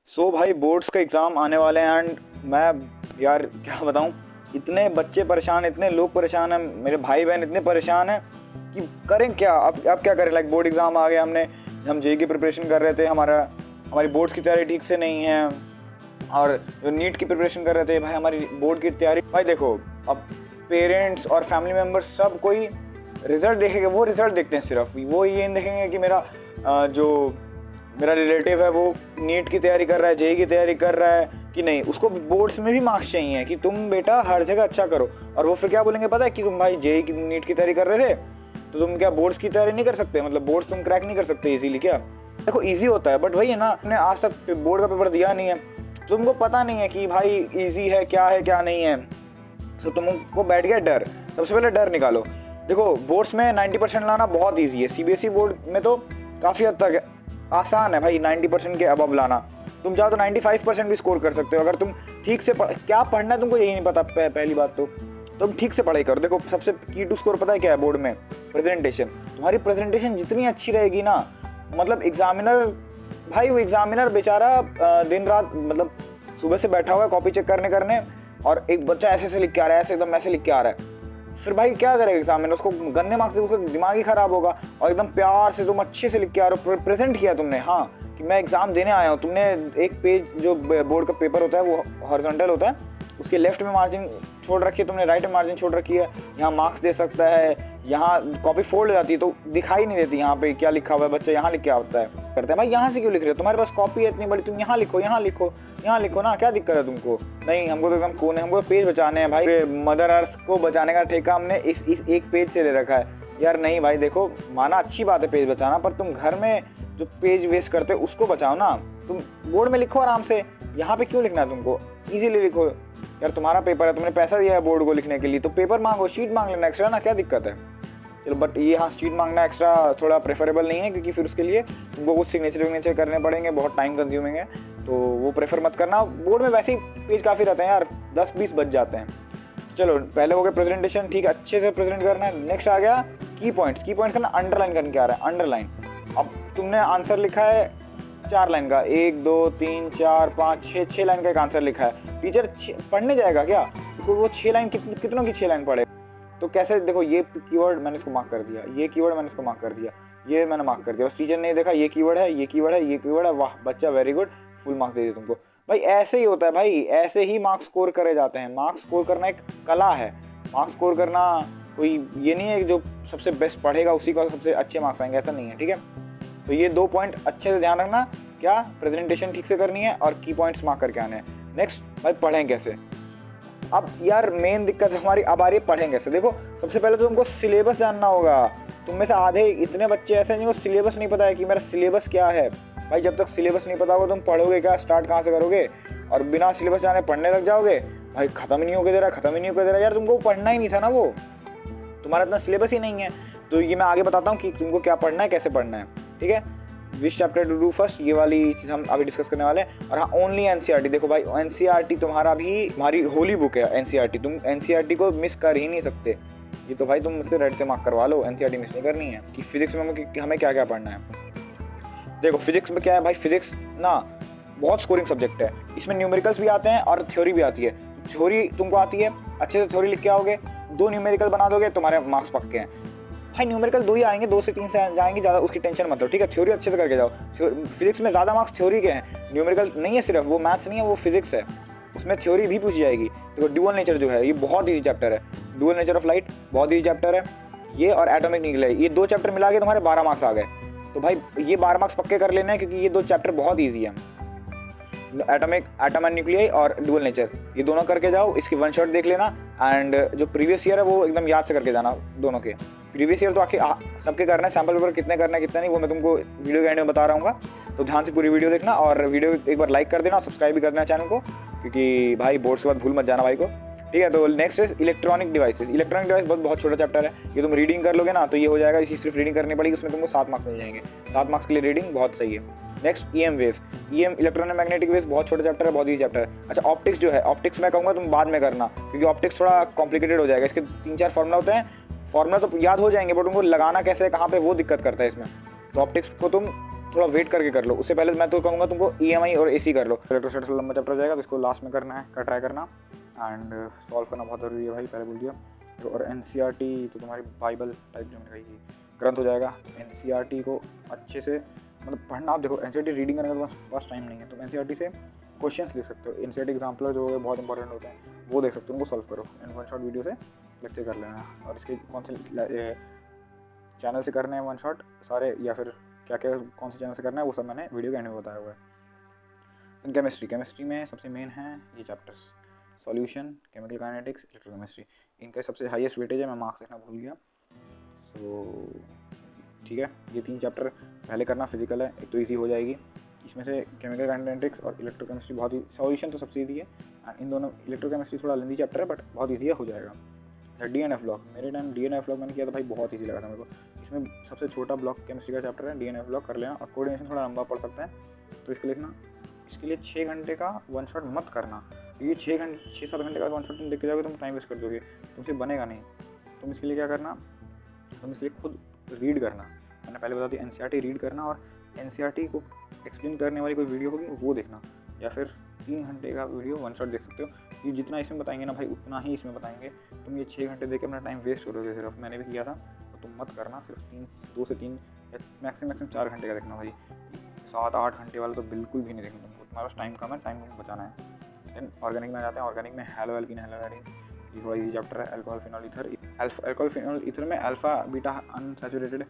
सो भाई बोर्ड्स का एग्ज़ाम आने वाले हैं एंड मैं यार क्या बताऊँ, इतने बच्चे परेशान, इतने लोग परेशान हैं, मेरे भाई बहन इतने परेशान हैं कि करें क्या। अब क्या करें। लाइक बोर्ड एग्ज़ाम आ गया, हम जेईई की प्रिपरेशन कर रहे थे, हमारी बोर्ड्स की तैयारी ठीक से नहीं है, और जो नीट की प्रिपरेशन कर रहे थे भाई, हमारी बोर्ड की तैयारी। भाई देखो, अब पेरेंट्स और फैमिली मेम्बर्स सब कोई रिज़ल्ट देखेंगे, वो रिज़ल्ट देखते हैं सिर्फ, वो ये नहीं देखेंगे कि जो मेरा रिलेटिव है वो नीट की तैयारी कर रहा है, जेईई की तैयारी कर रहा है कि नहीं। उसको बोर्ड्स में भी मार्क्स चाहिए कि तुम बेटा हर जगह अच्छा करो। और वो फिर क्या बोलेंगे पता है कि तुम भाई जेईई की नीट की तैयारी कर रहे थे तो तुम क्या बोर्ड्स की तैयारी नहीं कर सकते, मतलब बोर्ड्स तुम क्रैक नहीं कर सकते इजीली क्या। देखो ईजी होता है, बट वही है ना, आपने आज तक बोर्ड का पेपर दिया नहीं है, तुमको पता नहीं है कि भाई ईजी है क्या नहीं है। तो तुमको बैठ गया डर। सबसे पहले डर निकालो। देखो बोर्ड्स में 90% लाना बहुत ईजी है, सीबीएसई बोर्ड में तो काफ़ी हद तक आसान है भाई 90% के अबव लाना। तुम चाहो तो 95% भी स्कोर कर सकते हो अगर तुम ठीक से क्या पढ़ना है तुमको यही नहीं पता। पहली बात तो तुम ठीक से पढ़ाई करो। देखो सबसे की टू स्कोर पता है क्या है बोर्ड में? प्रेजेंटेशन। तुम्हारी प्रेजेंटेशन जितनी अच्छी रहेगी ना, मतलब एग्जामिनर भाई, वो एग्जामिनर बेचारा दिन रात मतलब सुबह से बैठा हुआ है कॉपी चेक करने और एक बच्चा ऐसे लिख के आ रहा है, ऐसे एकदम ऐसे लिख के आ रहा है, फिर भाई क्या करेगा एग्जामिनर? उसको गंदे मार्क्स से उसका दिमाग ही खराब होगा। और एकदम प्यार से तुम अच्छे से लिख के आ रहे हो, प्रेजेंट किया तुमने, हाँ कि मैं एग्जाम देने आया हूँ। तुमने एक पेज, जो बोर्ड का पेपर होता है वो हॉरिजॉन्टल होता है, उसके लेफ्ट में मार्जिन छोड़ रखी है तुमने, राइट में मार्जिन छोड़ रखी है। यहाँ मार्क्स दे सकता है, यहाँ कॉपी फोल्ड हो जाती है तो दिखाई नहीं देती यहाँ पे क्या लिखा हुआ है, बच्चा यहाँ लिख के आता है करते हैं। भाई यहाँ से क्यों लिख रहे हो? तुम्हारे पास कॉपी है इतनी बड़ी, तुम यहाँ लिखो ना, क्या दिक्कत है तुमको? नहीं, हमको तो एकदम कौन है, हमको पेज बचाने हैं भाई। मदर अर्थ को बचाने का ठेका हमने इस एक पेज से ले रखा है यार। नहीं भाई देखो, माना अच्छी बात है पेज बचाना, पर तुम घर में जो पेज वेस्ट करते हो उसको बचाओ ना। तुम बोर्ड में लिखो आराम से, यहाँ पे क्यों लिखना है तुमको? इजीली लिखो यार, तुम्हारा पेपर है, तुमने पैसा दिया है बोर्ड को लिखने के लिए, तो पेपर मांगो, शीट मांग लेना एक्स्ट्रा ना, क्या दिक्कत है? चलो बट ये हाँ, शीट मांगना एक्स्ट्रा थोड़ा प्रेफरेबल नहीं है, क्योंकि फिर उसके लिए तुमको कुछ सिग्नेचर करने पड़ेंगे, बहुत टाइम कंज्यूमिंग है, तो वो प्रेफर मत करना। बोर्ड में वैसे ही पेज काफ़ी रहते हैं यार, 10-20 बच जाते हैं। चलो पहले हो गया प्रेजेंटेशन, ठीक है, अच्छे से प्रेजेंट करना है। नेक्स्ट आ गया की पॉइंट्स करना। अंडरलाइन करने क्या आ रहा है? अंडरलाइन। अब तुमने आंसर लिखा है 4 लाइन का, 1 2 3 4 5 6 लाइन का एक आंसर लिखा है, टीचर पढ़ने जाएगा क्या? तो वो 6 लाइन कितनों की 6 लाइन पढ़े? तो कैसे? देखो ये कीवर्ड मैंने इसको मार्क कर दिया, ये कीवर्ड मैंने इसको मार्क कर दिया, ये मैंने मार्क कर दिया, बस टीचर ने देखा ये कीवर्ड है, ये कीवर्ड है, ये कीवर्ड है, वाह बच्चा वेरी गुड, फुल मार्क्स दे दिए तुमको। भाई ऐसे ही होता है भाई, ऐसे ही मार्क्स स्कोर करे जाते हैं। मार्क्स स्कोर करना एक कला है। मार्क्स स्कोर करना कोई ये नहीं है कि जो सबसे बेस्ट पढ़ेगा उसी को सबसे अच्छे मार्क्स आएंगे, ऐसा नहीं है, ठीक है। तो ये 2 पॉइंट अच्छे से ध्यान रखना, क्या प्रेजेंटेशन ठीक से करनी है और की पॉइंट्स मार्क करके आने हैं। नेक्स्ट भाई पढ़ें कैसे? अब यार मेन दिक्कत हमारी अब आ रही है, पढ़ें कैसे? देखो सबसे पहले तो तुमको सिलेबस जानना होगा। तुम में से आधे इतने बच्चे ऐसे हैं जिनको सिलेबस नहीं पता है कि मेरा सिलेबस क्या है। भाई जब तक सिलेबस नहीं पता होगा तुम पढ़ोगे क्या? स्टार्ट कहाँ से करोगे? और बिना सिलेबस जाने पढ़ने लग जाओगे, भाई खत्म ही नहीं होके दे रहा यार। तुमको पढ़ना ही नहीं था ना, वो तुम्हारा इतना सिलेबस ही नहीं है। तो ये मैं आगे बताता हूँ कि तुमको क्या पढ़ना है, कैसे पढ़ना है, ठीक है। विच चैप्टर टू डू फर्स्ट, ये वाली चीज़ हम अभी डिस्कस करने वाले हैं। और हाँ, ओनली एनसीईआरटी। देखो भाई एनसीईआरटी हमारी होली बुक है एनसीईआरटी, तुम एनसीईआरटी को मिस कर ही नहीं सकते। ये तो भाई तुम मुझसे रेड से मार्क करवा लो, एनसीईआरटी मिस नहीं करनी है। कि फिजिक्स में हमें क्या क्या पढ़ना है। देखो फिजिक्स में क्या है भाई, फिजिक्स ना बहुत स्कोरिंग सब्जेक्ट है, इसमें न्यूमेरिकल्स भी आते हैं और थ्योरी भी आती है। थ्योरी तुमको आती है, अच्छे से थ्योरी लिख के आओगे, 2 न्यूमेरिकल बना दोगे, तुम्हारे मार्क्स पक्के हैं। भाई न्यूमेरिकल 2 ही आएंगे, 2 से 3 से जाएंगे, ज़्यादा उसकी टेंशन मत लो, ठीक है। थ्योरी अच्छे से करके जाओ। फिजिक्स में ज़्यादा मार्क्स थ्योरी के हैं, न्यूमेरिकल नहीं है, सिर्फ वो मैथ्स नहीं है, वो फिजिक्स है, उसमें थ्योरी भी पूछी जाएगी। देखो ड्यूअल नेचर जो है ये बहुत ईजी चैप्टर है, ड्यूअल नेचर ऑफ लाइट बहुत ईजी चैप्टर है ये, और एटॉमिक न्यूक्लियर, ये 2 चैप्टर मिला के तुम्हारे 12 मार्क्स आ गए। तो भाई ये 12 मार्क्स पक्के कर लेना है, क्योंकि ये 2 चैप्टर बहुत ईजी है। एटम एंड न्यूक्लियर और ड्यूअल नेचर, ये दोनों करके जाओ। इसकी 1 शॉट देख लेना, एंड जो प्रीवियस ईयर है वो एकदम याद से करके जाना। दोनों के प्रीवियस ईयर तो आखिर सबके करना है, सैम्पल पेपर कितने करना है कितना नहीं वो मैं तुमको वीडियो के एंड में बता रहा हूँ। तो ध्यान से पूरी वीडियो देखना, और वीडियो एक बार लाइक कर देना और सब्सक्राइब भी कर देना चैनल को, क्योंकि भाई बोर्ड्स के बाद भूल मत जाना भाई को, ठीक है। तो next is electronic devices. Electronic device बहुत छोटा चैप्टर है, ये तुम रीडिंग कर लोगे ना तो ये हो जाएगा। इसी सिर्फ रीडिंग करनी पड़ेगी, उसमें तुमको 7 मार्क्स मिल जाएंगे। 7 मार्क्स के लिए रीडिंग बहुत सही है। Next EM waves, electromagnetic waves बहुत छोटा चैप्टर है, बहुत ही चैप्टर है। अच्छा ऑप्टिक्स जो है, ऑप्टिक्स मैं कहूँगा तुम बाद में करना, क्योंकि ऑप्टिक्स थोड़ा कॉम्प्लिकेटेड हो जाएगा। इसके 3-4 फार्मूला होते हैं, फार्मूला तो याद हो जाएंगे, बट उनको लगाना कैसे कहाँ पे वो दिक्कत करता है इसमें। तो ऑप्टिक्स को तुम थोड़ा वेट करके कर लो। उससे पहले मैं तो कहूँगा तुमको EMI और AC कर लो। इलेक्ट्रोस्टैटिक्स लंबा चैप्टर हो जाएगा तो इसको लास्ट में करना है, ट्राई करना एंड सॉल्व करना बहुत ज़रूरी है भाई, पहले बोल दिया। और NCERT तो तुम्हारी बाइबल टाइप जो मैंने कही ग्रंथ हो जाएगा। NCERT को अच्छे से मतलब पढ़ना। आप देखो NCERT रीडिंग करने का तो पास टाइम नहीं है, तुम NCERT से क्वेश्चंस लिख सकते हो। NCERT एग्जाम्पलर जो है बहुत इंपॉर्टेंट होते हैं वो देख सकते हो, उनको सॉल्व करो इन वन शॉट वीडियो से लेक्चर कर लेना। और इसके कौन से चैनल से करने हैं वन शॉट सारे, या फिर क्या क्या कौन से चैनल से करना है वो सब मैंने वीडियो के एंड में बताया हुआ है। इन केमिस्ट्री में सबसे मेन है ये chapters, solution, chemical kinetics, electrochemistry. इनका सबसे हाईएस्ट वेटेज है, मैं मार्क्स देखना भूल गया। सो ठीक है, ये 3 चैप्टर पहले करना। फिजिकल है, एक तो ईजी हो जाएगी। इसमें से केमिकल काइनेटिक्स और इलेक्ट्रोकेमिस्ट्री बहुत ही, सॉल्यूशन तो सबसे ईजी है। इन दोनों, इलेक्ट्रोकेमिस्ट्री थोड़ा लेंदी चैप्टर है बट बहुत ईजी है, हो जाएगा। अच्छा, DNF ब्लॉक, मेरे टाइम DNF ब्लॉक मैंने किया था भाई, बहुत ईजी लगा था मेरे को। इसमें सबसे छोटा ब्लॉक केमिस्ट्री का चैप्टर है, DNF ब्लॉक कर लेना। और कोऑर्डिनेशन थोड़ा लंबा पड़ सकता है तो इसको लिखना। इसके लिए 6 घंटे का वन शॉट मत करना। ये 6-7 घंटे का वन शॉट तुम देख के जाओगे, तुम टाइम वेस्ट कर दोगे, तुमसे बनेगा नहीं। तुम इसके लिए क्या करना, तुम इसके लिए खुद रीड करना। मैंने पहले बता दिया, NCERT रीड करना, और NCERT को एक्सप्लेन करने वाली कोई वीडियो होगी वो देखना, या फिर 3 घंटे का वीडियो वन शॉट देख सकते हो। ये जितना इसमें बताएंगे ना भाई उतना ही इसमें बताएंगे। तुम ये 6 घंटे देख के अपना टाइम वेस्ट करोगे सिर्फ, मैंने भी किया था। तो तुम मत करना, सिर्फ 2 से 3 या मैक्सिमम 4 घंटे का देखना भाई। 7-8 घंटे वाला तो बिल्कुल भी नहीं देखना तुमको, तुम्हारा टाइम कम है, टाइम तुमको बचाना है। देन ऑर्गेनिक में आ जाते हैं। ऑर्गेनिक में हेलो एल्कीन, हेलो एल्कीन, ये थोड़ा ईजी चैप्टर है। Alcohol phenol ether, alcohol phenol ether में अल्फा बीटा अनसैचुरेटेड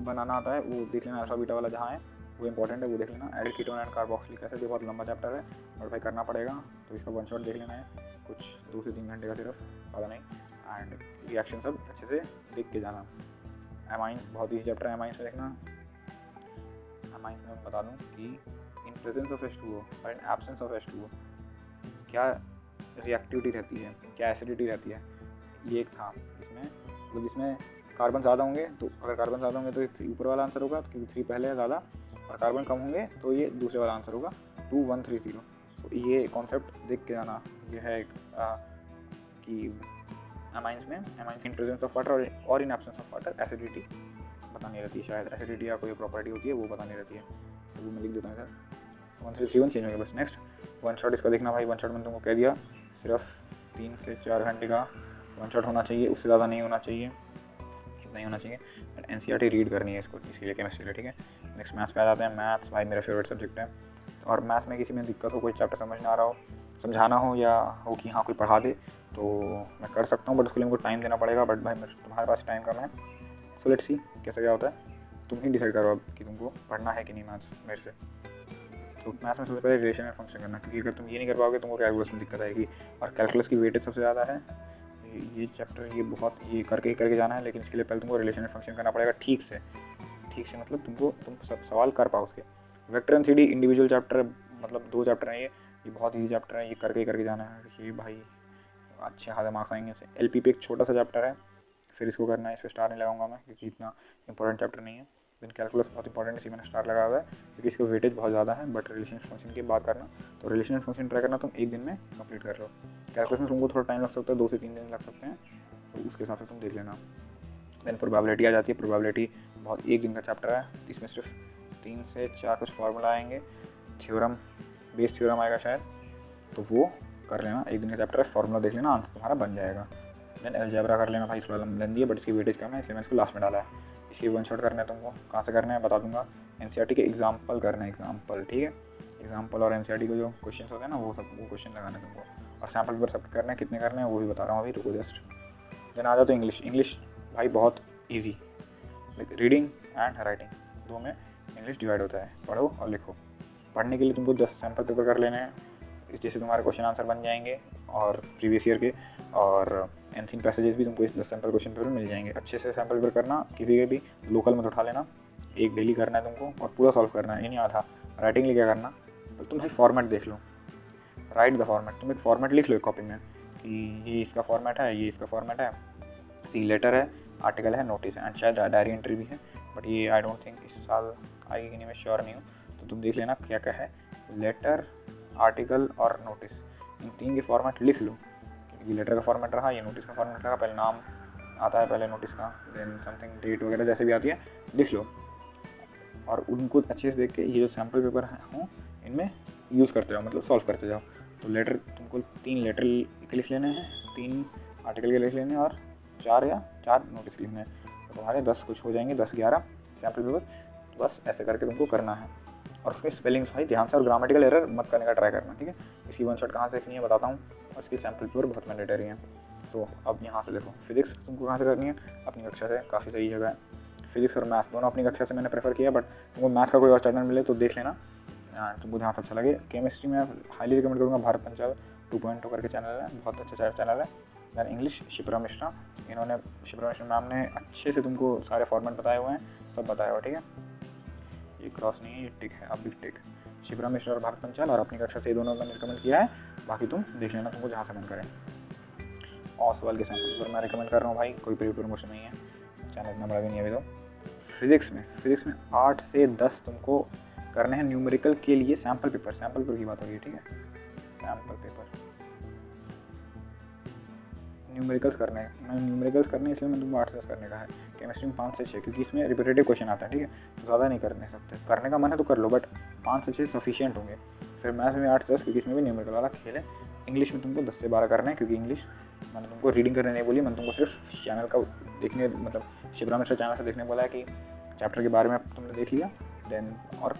बनाना आता है, वो देख लेना। अल्फा बीटा वाला जहाँ है वो इंपॉर्टेंट है, वो देख लेना। Added ketone and carboxylic acid, ये बहुत लंबा चैप्टर है और भाई करना पड़ेगा, तो इसका वन शॉट देख लेना है, कुछ 2 से 3 घंटे का सिर्फ, ज़्यादा नहीं। एंड रिएक्शन सब अच्छे से देख के जाना। एमाइंस बहुत ईजी चैप्टर है, एमाइंस में देखना। एमाइंस में मैं बता दूँ कि इन प्रेजेंस ऑफ H2O और इन एब्सेंस ऑफ H2O क्या रिएक्टिविटी रहती है, क्या एसिडिटी रहती है। ये एक था इसमें, मतलब जिसमें कार्बन ज़्यादा होंगे, तो अगर कार्बन ज़्यादा होंगे तो 3 ऊपर वाला आंसर होगा, क्योंकि 3 पहले है ज़्यादा, और कार्बन कम होंगे तो ये दूसरे वाला आंसर होगा 2130। तो ये कॉन्सेप्ट देख के जाना। ये है एक कि एमाइंस में, amines in presence of water और in absence of water acidity बतानी रहती है, शायद एसिडिटी या कोई प्रॉपर्टी होती है वो बतानी रहती है, तो वो मैं लिख देता हूँ सर। 1331 चेंज हो गया बस। नेक्स्ट वन शॉट, इसका देखना भाई। वन शॉट मैंने तुमको कह दिया सिर्फ 3 से 4 घंटे का वन शॉट होना चाहिए, उससे ज़्यादा नहीं होना चाहिए, इतना ही होना चाहिए। NCERT रीड करनी है इसको, इसके लिए केमिस्ट्री के लिए, ठीक है। नेक्स्ट मैथ्स पे आ जाते हैं। मैथ्स भाई मेरा फेवरेट सब्जेक्ट है। और मैथ्स में किसी में दिक्कत हो, कोई चैप्टर समझ ना आ रहा हो, समझाना हो, या हो कि हाँ कोई पढ़ा दे, तो मैं कर सकता हूँ, बट उसके लिए मुझको टाइम देना पड़ेगा। बट भाई तुम्हारे पास टाइम कम है, सो लेट्स सी कैसा क्या होता है। तुम ही डिसाइड करो अब कि तुमको पढ़ना है कि नहीं मैथ्स मेरे से। तो मैथ्स में सबसे पहले रिलेशन एंड फंक्शन करना, क्योंकि अगर तुम ये नहीं कर पाओगे तुमको कैलकुलस में दिक्कत आएगी। और कैलकुलस की वेटेज सबसे ज़्यादा है। ये चैप्टर ये बहुत ये करके जाना है, लेकिन इसके लिए पहले तुमको रिलेशन एंड फंक्शन करना पड़ेगा ठीक से मतलब तुम सब सवाल कर पाओ उसके। Vector and 3D individual chapter, मतलब 2 चैप्टर हैं ये बहुत ईजी चैप्टर है, ये करके जाना है। ये भाई अच्छे खासे मार्क्स आएंगे इससे। LP पे एक छोटा सा चैप्टर है, फिर इसको करना है, इस पर स्टार नहीं लगाऊंगा मैं क्योंकि इतना इंपॉर्टेंट चैप्टर नहीं है। लेकिन कैलकुलस बहुत इंपॉर्टेंट है, इसी मैंने स्टार लगाया हुआ है क्योंकि इसका वेटेज बहुत ज़्यादा है। बट रिलेशन फंक्शन की बात करना, तो रिलेशन फंक्शन ट्राई करना तुम 1 दिन में कंप्लीट कर लो। कैलकुलस में तुमको थोड़ा टाइम लग सकता है, 2 से 3 दिन लग सकते हैं, तो उसके हिसाब से तुम देख लेना। देन प्रोबेबिलिटी आ जाती है। प्रोबेबिलिटी बहुत 1 दिन का चैप्टर है, इसमें सिर्फ 3 से 4 कुछ फार्मूला आएंगे, थ्योरम, बेस थ्योरम आएगा शायद, तो वो कर लेना। 1 दिन का चैप्टर है, फार्मूला देख लेना, आंसर तुम्हारा बन जाएगा। देन अलजेब्रा कर लेना भाई, थोड़ा लेंदी है बट इसकी वेटेज कम है, इसलिए मैं इसको लास्ट में डाला है। इसके वन शॉट करना है तुमको, कहाँ से करना है बता दूंगा। NCERT के एग्जाम्पल करना है, एग्जाम्पल, ठीक है। एग्जाम्पल और NCERT को जो क्वेश्चन होते हैं ना वो क्वेश्चन लगाना है तुमको, और सैम्पल पेपर सबके करना है, कितने करने हैं वो भी बता रहा हूँ अभी, रुको जस्ट। देन आ जाओ तो इंग्लिश भाई बहुत ईजी, रीडिंग एंड राइटिंग 2 में इंग्लिश डिवाइड होता है, पढ़ो और लिखो। पढ़ने के लिए तुमको 10 सैम्पल पेपर कर लेने हैं, जैसे तुम्हारे क्वेश्चन आंसर बन जाएंगे, और प्रीवियस ईयर के और एनसीन पैसेजेस भी तुमको इस 10 सैम्पल क्वेश्चन पेपर मिल जाएंगे। अच्छे से सैम्पल पेपर करना, किसी के भी लोकल में उठा लेना, एक डेली करना है तुमको और पूरा सॉल्व करना है, ये नहीं आधा। राइटिंग लिए क्या करना, तो तुम भाई फॉर्मेट देख लो, राइट द फॉर्मेट, तुम एक फॉर्मेट लिख लो एक कॉपी में कि ये इसका फॉर्मेट है, ये इसका फॉर्मेट है, सी लेटर है, आर्टिकल है, नोटिस है, एंड शायद डायरी एंट्री भी है, बट ये आई डोंट थिंक इस साल आएगी कि नहीं, मैं श्योर नहीं हूँ। तो तुम देख लेना क्या क्या है, लेटर, आर्टिकल और नोटिस, इन 3 के फॉर्मेट लिख लो। ये लेटर का फॉर्मेट रहा, ये नोटिस का फॉर्मेट रहा, पहले नाम आता है पहले नोटिस का, देन समथिंग डेट वगैरह जैसे भी आती है लिख लो। और उनको अच्छे से देख के ये जो सैम्पल पेपर हों इनमें यूज़ करते जाओ, मतलब सॉल्व करते जाओ। तो लेटर तुमको 3 लेटर के लिख लेने हैं, 3 आर्टिकल के लिख लेने हैं और 4 नोटिस के लिखने हैं। तो तुम्हारे 10 कुछ हो जाएंगे, 10-11 सैम्पल पेपर। तो बस ऐसे करके तुमको करना है। और उसके स्पेलिंग्स भाई ध्यान से और ग्रामेटिकल एरर मत करने का ट्राई करना, ठीक है। इसकी वन शॉट कहाँ से लिखनी है बताता हूँ, और इसकी सैम्पल पेपर बहुत मैंडेटरी है। सो अब यहाँ से देखो, फिजिक्स तुमको कहाँ से करनी है, अपनी कक्षा से, काफ़ी सही जगह है। फिजिक्स और मैथ्स दोनों अपनी कक्षा से मैंने प्रेफर किया, बट तुमको मैथ्स का कोई और चैनल मिले तो देख लेना, तुमको जहाँ से अच्छा लगे। केमिस्ट्री में हाईली रिकमेंड करूँगा भारत पंचाल 2.0 करके चैनल है, बहुत अच्छा चैनल है। दैन इंग्लिश शिप्रा मिश्रा, इन्होंने शिप्रा मिश्रा मैम ने अच्छे से तुमको सारे फॉर्मेट बताए हुए हैं, सब बताया हुआ, ठीक है। ये क्रॉस नहीं है, ये टिक है, अब भी टिक। शिप्रा मिश्रा और भारत पंचाल और अपनी कक्षा से ये दोनों मैंने रिकमेंड किया है, बाकी तुम देख लेना तुमको जहाँ से मन करे। ऑसवाल के सैम्पल पेपर मैं रिकमेंड कर रहा हूँ भाई, कोई प्री प्रमोशन नहीं है, चैनल इतना बड़ा भी नहीं है अभी तो। फिजिक्स में 8 से 10 तुमको करने हैं न्यूमेरिकल के लिए सैम्पल पेपर की बात हो रही है, ठीक है। सैम्पल पेपर न्यूमेरिकल्स करने हैं, इसलिए मैं तुमको 8 से 10 करने का है। केमिस्ट्री में 5 से 6, क्योंकि इसमें रिपीटेटिव क्वेश्चन आता है, ठीक है। तो ज़्यादा नहीं करने सकते, करने का मन है तो कर लो, बट 5 से 6 सफिशिएंट होंगे। फिर मैथ्स में 8 से 10, क्योंकि इसमें भी न्यूमेरिकल वाला खेल है। इंग्लिश में तुमको 10 से 12 करना है, क्योंकि इंग्लिश मैंने तुमको रीडिंग करने नहीं बोली, मैंने तुमको सिर्फ चैनल का देखने, मतलब शिप्रा मिश्रा चैनल से देखने बोला है कि चैप्टर के बारे में तुमने देख लिया, देन और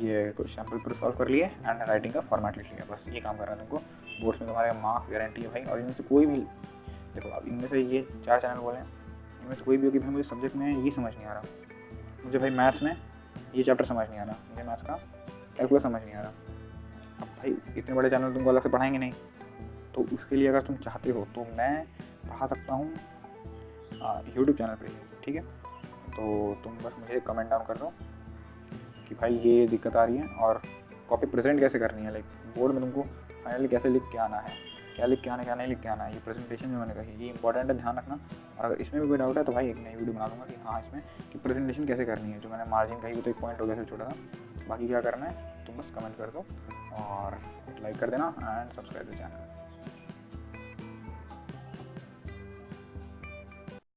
ये कुछ सैम्पल पर सॉल्व कर लिए एंड राइटिंग का फॉर्मेट लिख लिया, बस ये काम करना है तुमको। बोर्ड्स में तुम्हारे मार्क्स गारंटी है भाई। और इनमें से कोई भी देखो, अब इनमें से ये 4 चैनल बोले, इनमें से कोई भी होगी भाई मुझे सब्जेक्ट में ये समझ नहीं आ रहा, मुझे भाई मैथ्स में ये चैप्टर समझ नहीं आ रहा, मुझे मैथ्स का कैलकुलस समझ नहीं आ रहा। अब भाई इतने बड़े चैनल तुमको अलग से पढ़ाएंगे नहीं, तो उसके लिए अगर तुम चाहते हो तो मैं पढ़ा सकता हूँ यूट्यूब चैनल पर ही, ठीक है। तो तुम बस मुझे कमेंट डाउन कर दो कि भाई ये दिक्कत आ रही है, और कॉपी प्रेजेंट कैसे करनी है, लाइक बोर्ड में तुमको फाइनली कैसे लिख के आना है, क्या लिख के आना है क्या नहीं लिख के आना है, ये प्रेजेंटेशन में मैंने कही, ये इंपॉर्टेंट है, ध्यान रखना। और अगर इसमें भी कोई डाउट है तो भाई एक नई वीडियो बना दूंगा कि हाँ इसमें कि प्रेजेंटेशन कैसे करनी है। जो मैंने मार्जिन कही वो तो एक पॉइंट हो गया, छोटा था, बाकी क्या करना है तुम बस कमेंट कर दो और लाइक कर देना एंड सब्सक्राइब द चैनल।